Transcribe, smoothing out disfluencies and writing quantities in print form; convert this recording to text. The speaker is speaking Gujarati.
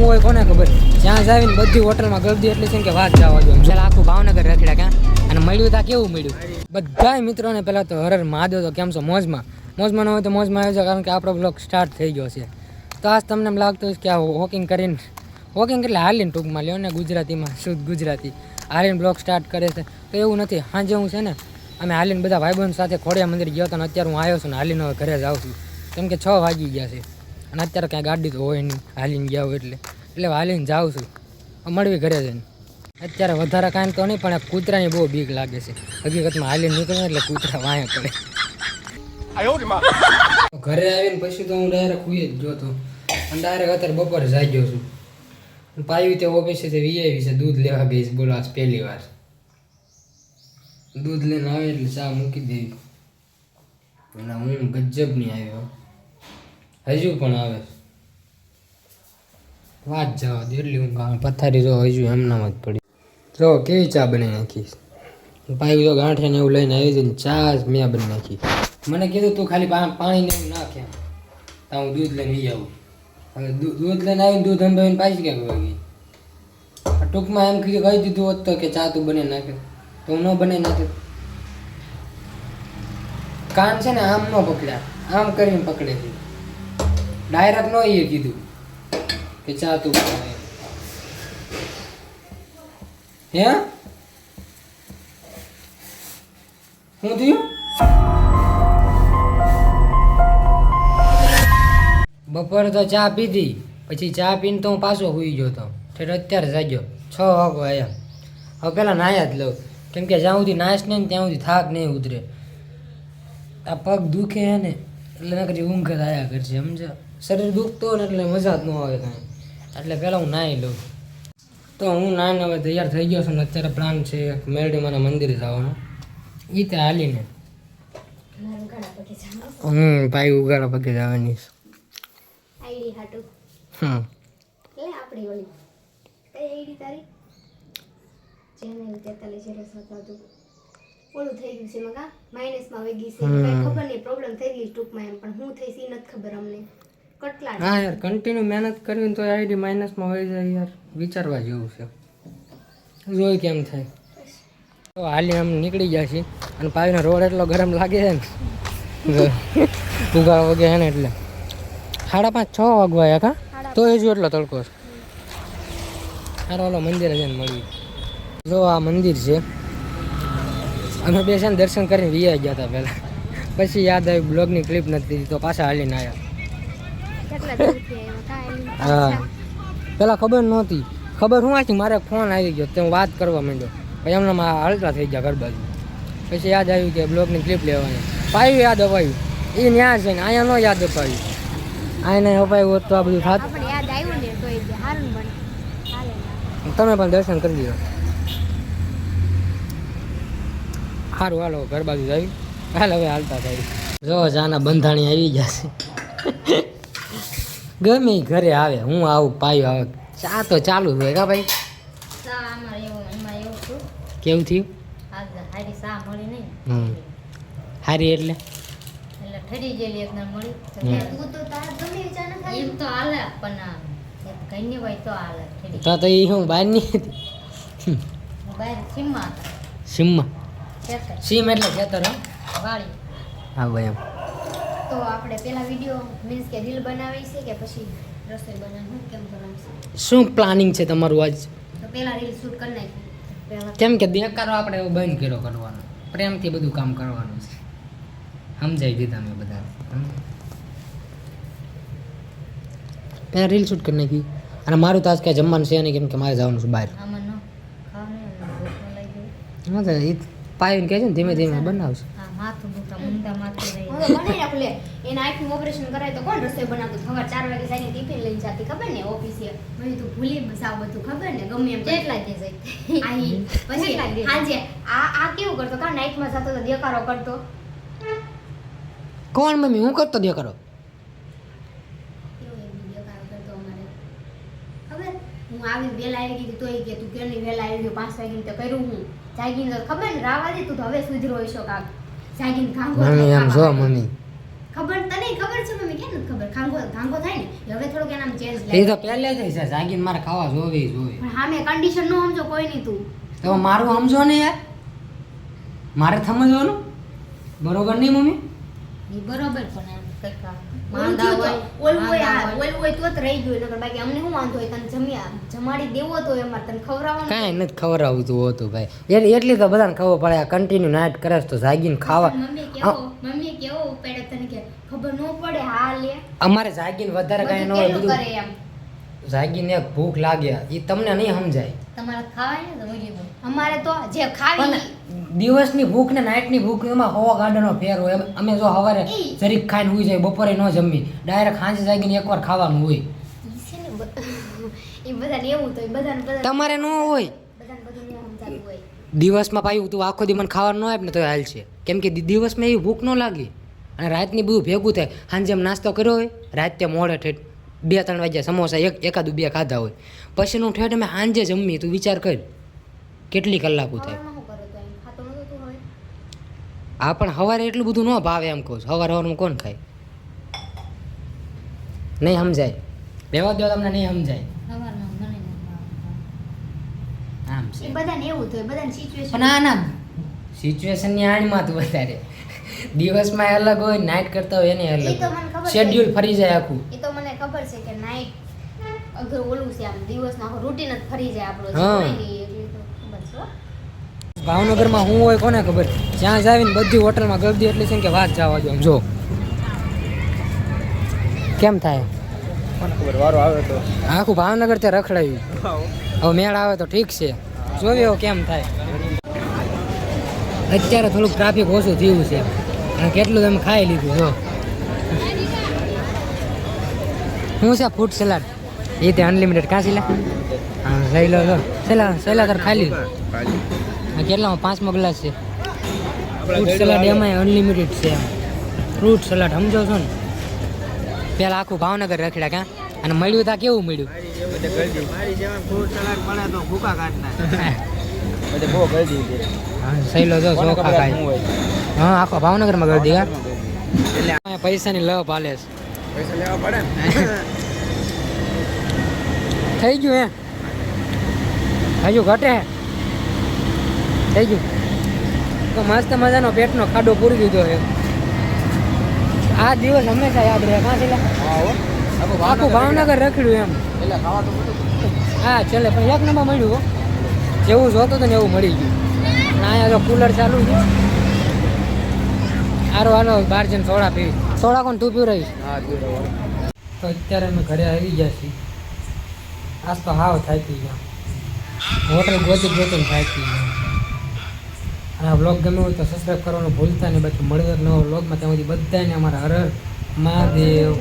હોય કોને ખબર. જ્યાં જાવીને બધી હોટલમાં ગરદી એટલી છે કે વાત જવા દો. ચાલ આખું ભાવનગર રખડ્યા ક્યાં અને મળ્યું ત્યાં કેવું મળ્યું. બધા મિત્રોને પહેલાં તો હરર મહાદેવ તો કેમ છો મોજમાં ન હોય તો મોજમાં આવી જાવ, કારણ કે આપણો બ્લોગ સ્ટાર્ટ થઈ ગયો છે. તો આજ તમને એમ લાગતું હશે કે આ વોકિંગ એટલે હાલીને ટૂંકમાં લ્યો ને ગુજરાતીમાં શુદ્ધ ગુજરાતી હાલીને બ્લોગ સ્ટાર્ટ કરે છે. તો એવું નથી. સાંજે હું છે ને અમે હાલીને બધા ભાઈબંધ સાથે ખોડિયા મંદિર ગયો હતો અને અત્યારે હું આવ્યો છું ને હાલીને હવે ઘરે જાઉં છું, કેમ કે 6 વાગી ગયા છે અને અત્યારે કાંઈ ગાડી તો હોય નહીં હાલીને ગયા હોય એટલે હાલીને જાઉં છું મળવી ઘરે જઈને. અત્યારે વધારે કાંઈ તો નહીં, પણ કૂતરાની બહુ બીક લાગે છે હકીકતમાં. હાલીને નીકળે એટલે કૂતરા વાયા પડે. ઘરે આવીને પછી તો હું ડાયરેક્ટ સુઈ જ ગયો હતો અને ડાયરેક્ટ અત્યારે બપોરે જાગ્યો છું. પાયું તે ઓફિસેથી વીઆઈવી છે દૂધ લેવા ગઈ બોલો આજ પહેલી વાર. દૂધ લઈને આવે એટલે ચા મૂકી દેવી અને હું ગજબ નહીં આવ્યો, હજુ પણ આવે વાત જવા દે એટલી હું પથારી જો હજુ એમનામ જ પડી. જો કેવી ચા બનાવી નાખી. પાયું તો ગાંઠે ને એવું લઈને આવી છે ને ચા જ મેં બની નાખી. મને કીધું તું ખાલી પાણી ને એવું નાખે તો હું દૂધ લઈને લઈ આવું. હવે દૂધ લઈને આવીને દૂધ અંબાવીને પાછી ક્યાંક વાગી. ટૂંકમાં એમ કહી દીધું હોત તો કે ચા તું બને નાખે તો હું ન બનાવી નાખે. કાન છે ને આમ ન પકડ્યા, આમ કરીને પકડે છે. ડાયરેક્ટ ન એ કીધું કે ચા તું બનાવે. હે શું થયું? બપોરે તો ચા પીધી, પછી ચા પીને તો હું પાછો સૂઈ ગયો હતો. અત્યારે જાગ્યો 6 વાગવા આવ્યા. હવે પહેલાં નાહ્યા જ લઉં, કેમ કે જ્યાં સુધી નાશ નહીં ને ત્યાં સુધી થાક નહીં ઉતરે. આ પગ દુખે હે ને એટલે નકરી ઊંઘ જ આવ્યા કરશે સમજો. શરીર દુખતો હોય ને એટલે મજા જ ન આવે કાંઈ, એટલે પહેલાં હું નાહી લઉં. તો હું નાહીને હવે તૈયાર થઈ ગયો છું ને અત્યારે પ્લાન છે મેરડીમાના મંદિરે જવાનો. એ તે હાલીને ભાઈ ઉગાડા પગે જવાની. ઓલું થઈ ગયું છે મગા માઇનસમાં વહી ગઈ છે, કઈ ખબર નહીં પ્રોબ્લેમ થઈ ગઈ ટૂંકમાં એમ, પણ હું થઈ સી નથી ખબર અમને કેટલા. હા યાર કન્ટિન્યુ મહેનત કરીને તો આઈડી માઇનસમાં વહી જાય યાર, વિચારવા જેવું છે. જોઈ કેમ થાય. તો હાલી આમ નીકળી ગયા છીએ અને પાવીનો રોડ એટલો ગરમ લાગે છે ને ઉગાડો વગે છે ને એટલે 5:30 6 વાગવા આવ્યા કા તો હજુ એટલો તડકો છે. સારો ઓલો મંદિરે જઈને મળ્યું. જો આ મંદિર છે, અમે બે છે ને દર્શન કરીને વિયા ગયા હતા પહેલાં, પછી યાદ આવી બ્લોગની ક્લિપ નથી લીધી તો પાછા હાલીને આવ્યા. હા પહેલાં ખબર નહોતી. ખબર શું આથી મારે ફોન આવી ગયો તો હું વાત કરવા માંડ્યો, પછી એમને હલતા થઈ ગયા ઘર બાજુ. પછી યાદ આવ્યું કે બ્લોગની ક્લિપ લેવાની. પાયું યાદ અપાયું એ ન્યા છે ને અહીંયા ન યાદ અપાયું. અહીંયા અપાયું હોત તો આ બધું થાત. તમે પણ દર્શન કરી દીધો. સારું હાલો ઘર બાજુ આવી હાલ હવે હાલતા થાય. જો જાના બંધાણી આવી ગયા છે. ગમે ઘરે આવે હું આવું પાયું આવે ચા તો ચાલુ જ હોય કા ભાઈ. કેવું થયું? હારી એટલે ઠરી ગયેલી એકદમ મળી તું તો તાર ગમે ચા ન ખાય એમ તો હાલે, પણ કઈની હોય તો હાલે. તો એ હું બહાર ની હતી બહાર સીમમાં સીમ એટલે ખેતર વાળી. હા ભાઈ એમ. તો આપણે પેલા વિડિયો મીન્સ કે રીલ બનાવી છે કે પછી રસોઈ બનાવવું કેમ કરવાનું છે? શું પ્લાનિંગ છે તમારું આજ? તો પેલા રીલ શૂટ કરી નાખી પહેલા, કેમ કે દેખાડો આપણે એવું બંધ કર્યો કરવાનો, પ્રેમથી બધું કામ કરવાનું છે. સમજાઈ દીધા મેં બધા. પહેલાં રીલ શૂટ કરી નાખી અને મારું તો આજ કાંઈ જમવાનું છે નહીં, કેમ કે મારે જવાનું છે બહાર. આમાં ન ખાવાનું ભૂખ લાગી હા તો એ પાવીને કહે છે ને ધીમે ધીમે બનાવશે. હા માથું દુખતા મુંડા માથું રહી હવે બનાવી નાખ લે. એના આંખનું ઓપરેશન કરાય તો કોણ રસોઈ બનાવતું? સવાર 4 વાગે જઈને ટિફિન લઈને જાતી ખબર ને ઓફિસે. મેં તું ભૂલી બસાવ બધું ખબર ને ગમે એમ કેટલા દે જાય આહી પછી હાજે આ કેવું કરતો કા નાઈટમાં જતો તો દેકારો કરતો. કોણ મમ્મી હું કરતો દે કરો? હું આવી વેલા આવી ગઈ તોય કે તું કેની વેલા આવી ગયો 5 વાગે તો કર્યું હું જાગીને તો ખબર ને રાવા દે તું તો હવે સુધરો હશો કાક જાગીને કામ મમ્મી આમ જો મમ્મી ખબર તને ખબર છે મમ્મી કેમ નથી ખબર ખાંગો ખાંગો થાય ને હવે થોડુંક એનામ ચેન્જ એ તો પહેલેથી છે જાગીને મારે ખાવા જોવે જોઈએ. પણ હા મેં કન્ડિશન નો સમજો કોઈ નહીં તું તો મારું સમજો ને યાર, મારે સમજવાનું બરોબર નહીં મમ્મી? ઈ બરોબર પણ એમ કંઈક ઓલું હોય તો જ રહી ગયું નકર બાકી અમને શું વાંધો હોય તને જમાડી દેવો તો એમાં તને ખવડાવવાનું કાંઈ નથી ખવડાવતું હોતું ભાઈ. એટલી તો બધાને ખબર પડે આ કન્ટિન્યુ નાઇટ કરે છે તો જાગીને ખાવા. મમ્મી કેવો ઉપાડે તને કે ખબર ન પડે હા લે અમારે જાગીને વધારે કાંઈ ન હોય, બધું બધું કરે એમ જાગીને એક ભૂખ લાગે એ તમને નહીં સમજાય. તમારે ખાવાય ને તો મળી ગયું. અમારે તો જે પણ ખાવી દિવસની ભૂખ ને નાઇટની ભૂખ એમાં હવા ગાડાનો ફેર હોય. અમે જો સવારે જરીક ખાઈને હુઈ જાય, બપોરે ન જમી, ડાયરેક્ટ સાંજે જાગીને એકવાર ખાવાનું હોય. એ બધાને એવું તો બધાને તમારે ન હોય. બધાને બધું ન સમજાતું હોય દિવસમાં પાછું તું આખો દી મને ખાવાનું ન આપે ને તો હાલ છે, કેમ કે દિવસમાં એવી ભૂખ ન લાગે અને રાતની બધું ભેગું થાય. સાંજે એમ નાસ્તો કર્યો હોય, રાતે મોડે ઠેઠ 2-3 વાગ્યા સમોસા એકાદું 2 ખાધા હોય, પછી હું ઠેઠ અમે સાંજે જમી. તું વિચાર કર કેટલી કલાકો થાય. ખાવામાં શું કરે તો એમ ખાતો નતો તું હવે આ પણ સવારે એટલું બધું ન ભાવે એમ કહું. સવારમાં કોણ ખાય? નહીં સમજાય, રહેવા દો, તમને નહીં સમજાય. સવારમાં મને ન આમ છે એ બધાને એવું થાય બધાને સિચ્યુએશન પણ ના સિચ્યુએશનની આડમાં તું વધારે દિવસમાં અલગ હોય, નાઇટ કરતા હોય એને એ અલગ તો મને ખબર છે. શેડ્યુલ ફરી જાય આખું. એ તો મને ખબર છે કે નાઈટ અગર ઓલું છે આમ દિવસનો આખો રૂટીન જ ફરી જાય આપણો જે હા. હોય ને એટલે તો ખબર છે હો. ભાવનગરમાં હું હોય કોને ખબર, જ્યાં જાવીને બધી હોટલમાં ગરદી એટલી છે ને કે વાત જવા દો. આમ જો કેમ થાય, ખબર વારો આવે તો આખું ભાવનગર ત્યાં રખડાયું. હવે મેળ આવે તો ઠીક છે, જોઈએ હવે કેમ થાય. અત્યારે થોડુંક ટ્રાફિક ઓછું થયું છે અને કેટલું તમે ખાઈ લીધું જો. શું છે ફૂડ સલાડ? એ તે અનલિમિટેડ કાં સિલા? હા લઈ લો લો. સલાડ તાર ખાઈ લીધું. આ કેટલામાં 5મો ગ્લાસ છે. ફ્રૂટ સલાડ એમાંય અનલિમિટેડ છે. ફ્રૂટ સલાડ સમજો છો ને? પેલા આખું ભાવનગર રખડ્યા કાં, અને મળ્યું તા કેવું મળ્યું? મારી જેવા ફ્રૂટ સલાડ મળે તો ભૂકા કાઢના બધે બહુ ગળદી છે. હા સહેલો જો ચોખા ખાય. હા આખો ભાવનગરમાં કરી દીધા. એટલે અહીંયા પૈસાની લપ હાલે છે. પૈસા લેવા પડે ને થઈ ગયું હે? હજુ ઘટે? થઈ ગયું તો મસ્ત મજાનો પેટનો ખાડો પૂરી દીધો છે. આ દિવસ હંમેશા યાદ રહે. કાં છે આખું ભાવનગર રખડ્યું એમ. એટલે ખાવા તો બધું હા ચલે, પણ એક નંબર મળ્યું હો. જેવું જોતું હતું ને એવું મળી ગયું. અને અહીંયા જો કુલર ચાલુ છે. હારો હાલો બહાર જઈને સોડા પીવી. સોડા કોણ તું પીવ રહીશ? હા બરોબર. તો અત્યારે અમે ઘરે આવી ગયા છીએ. આજ તો હાવ થાકી ગયા. હોટલ ગોતી ગોતીને થાકી ગયા. અને આ વ્લોગ ગમે હોય તો સબસ્ક્રાઈબ કરવાનું ભૂલતા નહીં. બાકી મળે એક નવો વ્લોગમાં ત્યાં સુધી બધાને અમારા હર હર મહાદેવ.